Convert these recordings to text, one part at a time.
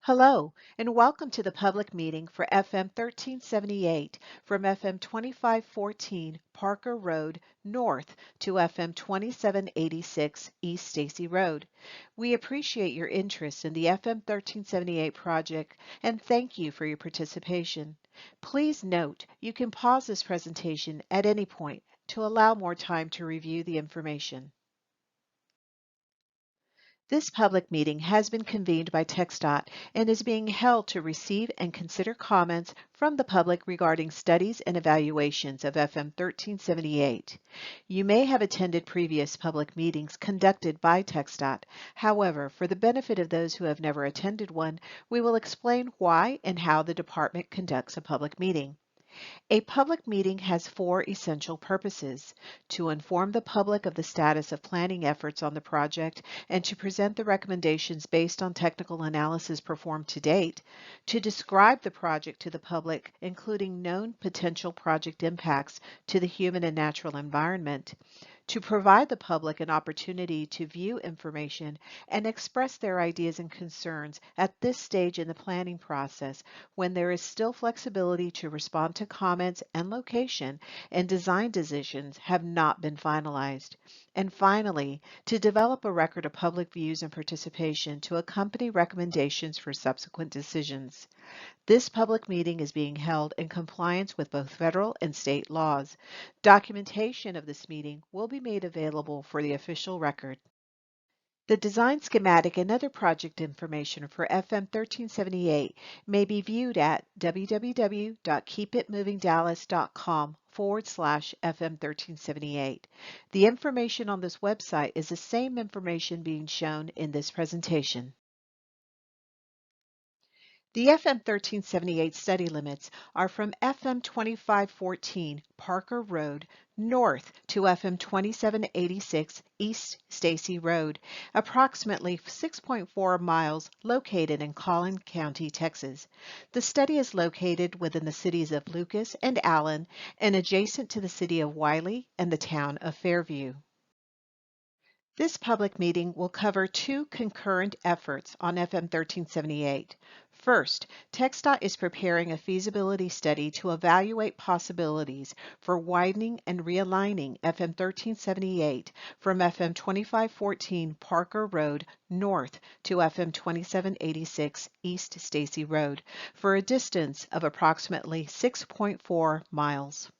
Hello, and welcome to the public meeting for FM 1378 from FM 2514 Parker Road North to FM 2786 East Stacy Road. We appreciate your interest in the FM 1378 project and thank you for your participation. Please note you can pause this presentation at any point to allow more time to review the information. This public meeting has been convened by TxDOT and is being held to receive and consider comments from the public regarding studies and evaluations of FM 1378. You may have attended previous public meetings conducted by TxDOT. However, for the benefit of those who have never attended one, we will explain why and how the department conducts a public meeting. A public meeting has four essential purposes: to inform the public of the status of planning efforts on the project and to present the recommendations based on technical analysis performed to date, to describe the project to the public, including known potential project impacts to the human and natural environment, to provide the public an opportunity to view information and express their ideas and concerns at this stage in the planning process when there is still flexibility to respond to comments and location and design decisions have not been finalized. And finally, to develop a record of public views and participation to accompany recommendations for subsequent decisions. This public meeting is being held in compliance with both federal and state laws. Documentation of this meeting will be made available for the official record. The design schematic and other project information for FM 1378 may be viewed at www.keepitmovingdallas.com/FM 1378. The information on this website is the same information being shown in this presentation. The FM 1378 study limits are from FM 2514 Parker Road north to FM 2786 East Stacy Road, approximately 6.4 miles located in Collin County, Texas. The study is located within the cities of Lucas and Allen and adjacent to the city of Wiley and the town of Fairview. This public meeting will cover two concurrent efforts on FM 1378. First, TxDOT is preparing a feasibility study to evaluate possibilities for widening and realigning FM 1378 from FM 2514 Parker Road north to FM 2786 East Stacy Road for a distance of approximately 6.4 miles.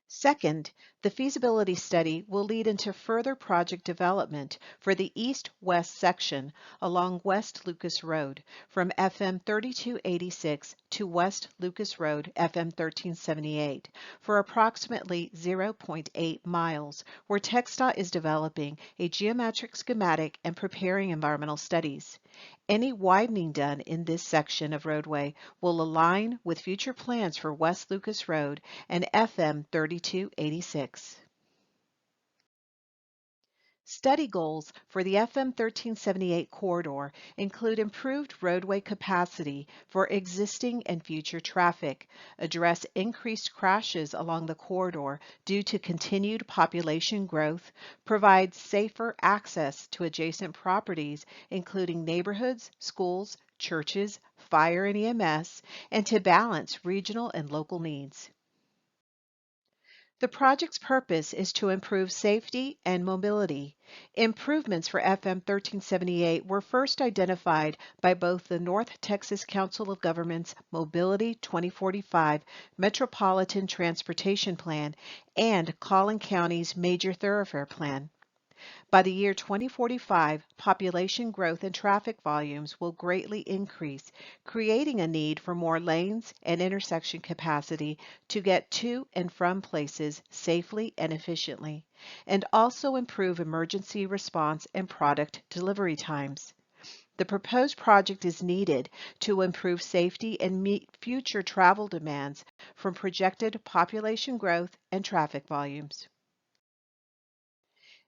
Second, the feasibility study will lead into further project development for the east-west section along West Lucas Road from FM 3286 to West Lucas Road FM 1378 for approximately 0.8 miles, where TxDOT is developing a geometric schematic and preparing environmental studies. Any widening done in this section of roadway will align with future plans for West Lucas Road and FM 3286. Study goals for the FM 1378 corridor include improved roadway capacity for existing and future traffic, address increased crashes along the corridor due to continued population growth, provide safer access to adjacent properties, including neighborhoods, schools, churches, fire and EMS, and to balance regional and local needs. The project's purpose is to improve safety and mobility. Improvements for FM 1378 were first identified by both the North Texas Council of Governments Mobility 2045 Metropolitan Transportation Plan and Collin County's Major Thoroughfare Plan. By the year 2045, population growth and traffic volumes will greatly increase, creating a need for more lanes and intersection capacity to get to and from places safely and efficiently, and also improve emergency response and product delivery times. The proposed project is needed to improve safety and meet future travel demands from projected population growth and traffic volumes.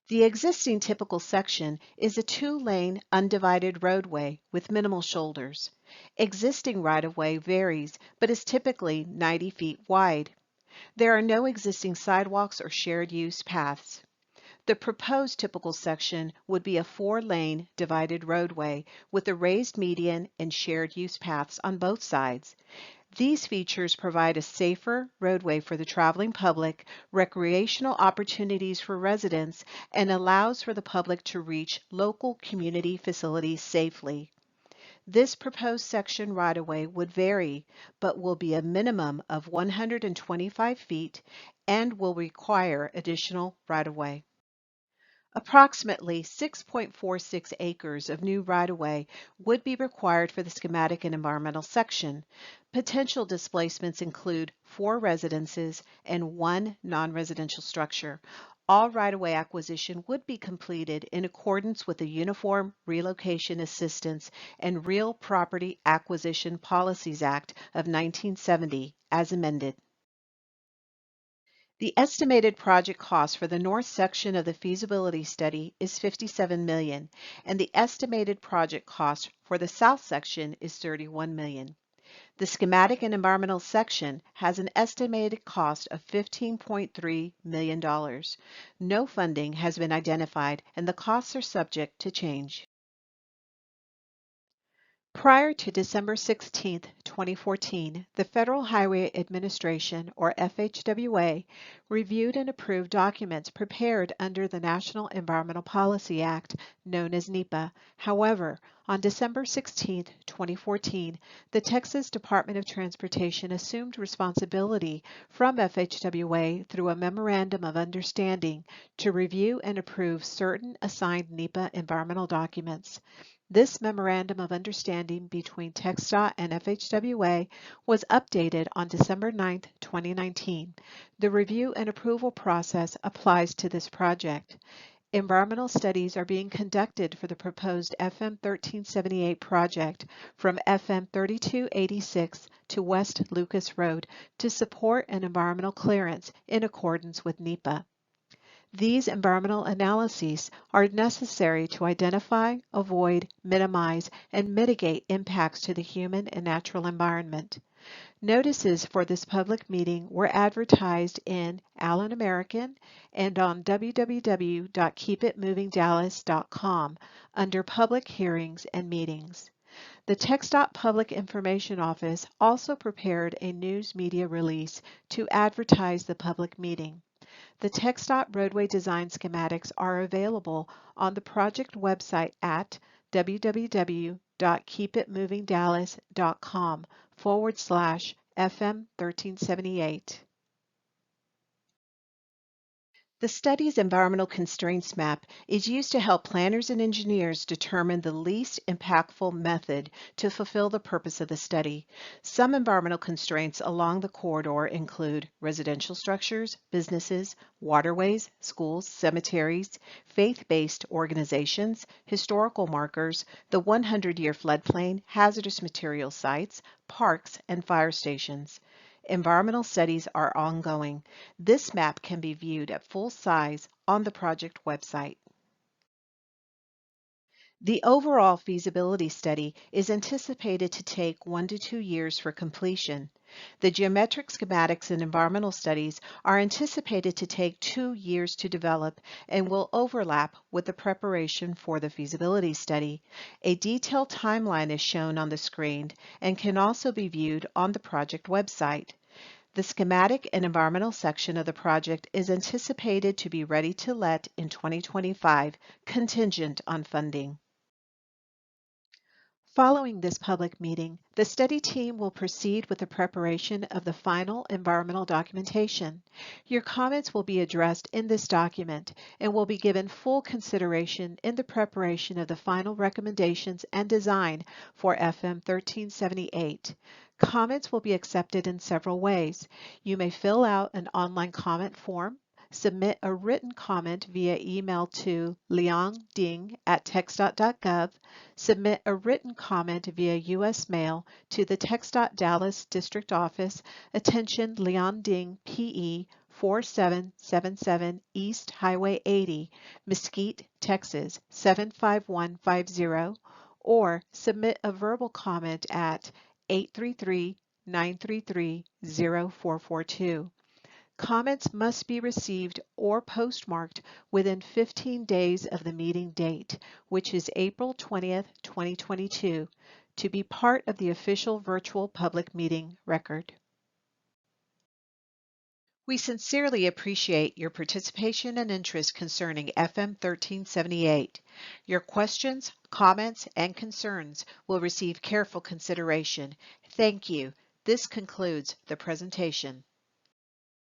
The existing typical section is a two-lane undivided roadway with minimal shoulders. Existing right-of-way varies but is typically 90 feet wide. There are no existing sidewalks or shared use paths. The proposed typical section would be a 4-lane divided roadway with a raised median and shared use paths on both sides. These features provide a safer roadway for the traveling public, recreational opportunities for residents, and allows for the public to reach local community facilities safely. This proposed section right-of-way would vary, but will be a minimum of 125 feet and will require additional right-of-way. Approximately 6.46 acres of new right-of-way would be required for the schematic and environmental section. Potential displacements include 4 residences and 1 non-residential structure. All right-of-way acquisition would be completed in accordance with the Uniform Relocation Assistance and Real Property Acquisition Policies Act of 1970 as amended. The estimated project cost for the north section of the feasibility study is $57 million, and the estimated project cost for the south section is $31 million. The schematic and environmental section has an estimated cost of $15.3 million. No funding has been identified, and the costs are subject to change. Prior to December 16, 2014, the Federal Highway Administration, or FHWA, reviewed and approved documents prepared under the National Environmental Policy Act, known as NEPA. However, on December 16, 2014, the Texas Department of Transportation assumed responsibility from FHWA through a Memorandum of Understanding to review and approve certain assigned NEPA environmental documents. This Memorandum of Understanding between TxDOT and FHWA was updated on December 9, 2019. The review and approval process applies to this project. Environmental studies are being conducted for the proposed FM 1378 project from FM 3286 to West Lucas Road to support an environmental clearance in accordance with NEPA. These environmental analyses are necessary to identify, avoid, minimize, and mitigate impacts to the human and natural environment. Notices for this public meeting were advertised in Allen American and on www.keepitmovingdallas.com under Public Hearings and Meetings. The TxDOT Public Information Office also prepared a news media release to advertise the public meeting. The TxDOT roadway design schematics are available on the project website at www.keepitmovingdallas.com/FM 1378. The study's environmental constraints map is used to help planners and engineers determine the least impactful method to fulfill the purpose of the study. Some environmental constraints along the corridor include residential structures, businesses, waterways, schools, cemeteries, faith-based organizations, historical markers, the 100-year floodplain, hazardous material sites, parks, and fire stations. Environmental studies are ongoing. This map can be viewed at full size on the project website. The overall feasibility study is anticipated to take 1 to 2 years for completion. The geometric schematics and environmental studies are anticipated to take 2 years to develop and will overlap with the preparation for the feasibility study. A detailed timeline is shown on the screen and can also be viewed on the project website. The schematic and environmental section of the project is anticipated to be ready to let in 2025, contingent on funding. Following this public meeting, the study team will proceed with the preparation of the final environmental documentation. Your comments will be addressed in this document and will be given full consideration in the preparation of the final recommendations and design for FM 1378. Comments will be accepted in several ways. You may fill out an online comment form, submit a written comment via email to liangding@txdot.gov, submit a written comment via U.S. mail to the TxDOT Dallas District Office, attention Leon Ding, PE 4777 East Highway 80, Mesquite, Texas 75150, or submit a verbal comment at 833-933-0442. Comments must be received or postmarked within 15 days of the meeting date, which is April 20th, 2022, to be part of the official virtual public meeting record. We sincerely appreciate your participation and interest concerning FM 1378. Your questions, comments, and concerns will receive careful consideration. Thank you. This concludes the presentation.